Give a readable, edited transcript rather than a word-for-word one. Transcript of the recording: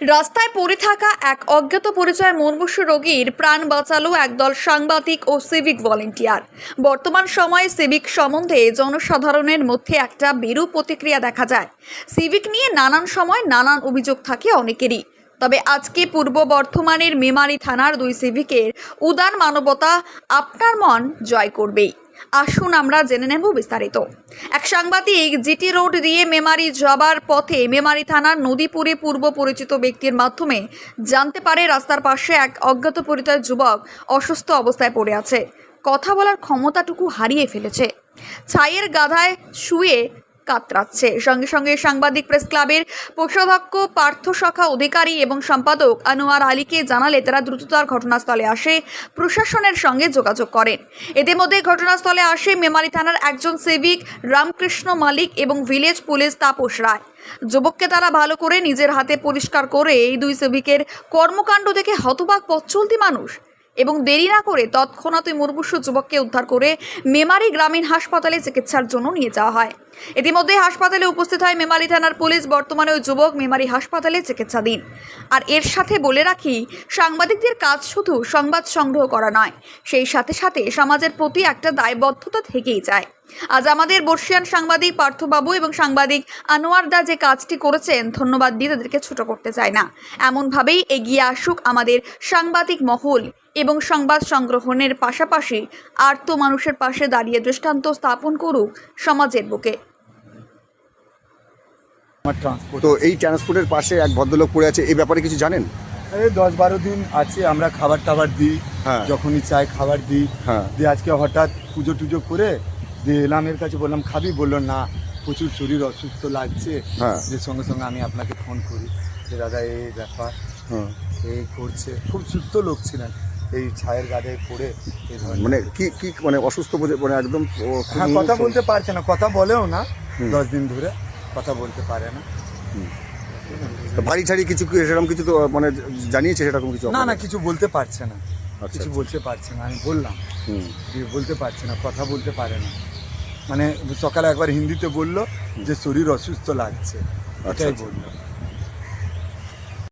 রাস্তায় পড়ে থাকা এক অজ্ঞাত পরিচয় মুমূর্ষু রোগীর প্রাণ বাঁচালো একদল সাংবাদিক ও সিভিক ভলেন্টিয়ার। বর্তমান সময়ে সিভিক সম্বন্ধে জনসাধারণের মধ্যে একটা বিরূপ প্রতিক্রিয়া দেখা যায়। সিভিক নিয়ে নানান সময় নানান অভিযোগ থাকে অনেকেরই। তবে আজকে পূর্ব বর্ধমানের মেমারি থানার দুই সিভিকের উদার মানবতা আপনার মন জয় করবেই। আসুন আমরা জেনে নেব বিস্তারিত। এক সাংবাদিক জিটি রোড দিয়ে মেমারি যাবার পথে মেমারি থানার নদীপুরে পূর্ব পরিচিত ব্যক্তির মাধ্যমে জানতে পারে রাস্তার পাশে এক অজ্ঞাত পরিচয় যুবক অসুস্থ অবস্থায় পড়ে আছে। কথা বলার ক্ষমতাটুকু হারিয়ে ফেলেছে, ছাইয়ের গাধায় শুয়ে কাতরাচ্ছে। সঙ্গে সঙ্গে সাংবাদিক প্রেস ক্লাবের কোষাধ্যক্ষ পার্থ শাখা অধিকারী এবং সম্পাদক আনোয়ার আলীকে জানালে তারা দ্রুততার ঘটনাস্থলে আসে, প্রশাসনের সঙ্গে যোগাযোগ করেন। এদের মধ্যে ঘটনাস্থলে আসে মেমারি থানার একজন সিভিক রামকৃষ্ণ মালিক এবং ভিলেজ পুলিশ তাপস রায়। যুবককে তারা ভালো করে নিজের হাতে পরিষ্কার করে এই দুই সিভিকের কর্মকাণ্ড দেখে হতবাক পথ চলতি মানুষ এবং দেরি না করে তৎক্ষণাৎ মুমূর্ষু যুবককে উদ্ধার করে মেমারি গ্রামীণ হাসপাতালে চিকিৎসার জন্য নিয়ে যাওয়া হয়। ইতিমধ্যে হাসপাতালে উপস্থিত হয় মেমারি থানার পুলিশ। বর্তমানে ওই যুবক মেমারি হাসপাতালে চিকিৎসাধীন। আর এর সাথে বলে রাখি, সাংবাদিকদের কাজ শুধু সংবাদ সংগ্রহ করা নয়, সেই সাথে সাথে সমাজের প্রতি একটা দায়বদ্ধতা থেকেই যায়। আজ আমাদের বর্ষিয়ান সাংবাদিক পার্থবাবু এবং সাংবাদিক আনোয়ার দা যে কাজটি করেছেন, ধন্যবাদ দিয়ে তাদেরকে ছোট করতে চায় না। এমনভাবেই এগিয়ে আসুক আমাদের সাংবাদিক মহল এবং সংবাদ সংগ্রহণের পাশাপাশি আর্ত মানুষের পাশে দাঁড়িয়ে দৃষ্টান্ত স্থাপন করুক সমাজের বুকে। তো এই ট্রান্সপোর্টের পাশে এক ভদ্রলোক পড়ে আছে, এই ব্যাপারে কিছু জানেন? এই 10-12 দিন আছে, আমরা খাবার টাবার দিই, যখনই চাই খাবার দিই। দিয়ে আজকে হঠাৎ পুজো টুজো করে দিয়ে এলাম এর কাছে, বললাম খাবি, বললো না প্রচুর শরীর অসুস্থ লাগছে। যে সঙ্গে সঙ্গে আমি আপনাকে ফোন করি যে দাদা এই ব্যাপার এই করছে। খুব সুস্থ লোক ছিলেন, এই ছায়ের গায়ে পড়ে এই ধরনের মানে কি মানে অসুস্থ মানে একদম কথা বলতে পারছে না, কথা বলেও না, 10 দিন ধরে কথা বলতে পারে না। বাড়ি ছাড়ি কিছু সেরকম কিছু তো মানে জানিয়েছে সেরকম কিছু? না কিছু বলতে পারছে না, কিছু বলতে পারছে না। আমি বললাম যে বলতে পারছে না, কথা বলতে পারে না। মানে সকালে একবার হিন্দিতে বললো যে শরীর অসুস্থ লাগছে, এটাই বললো।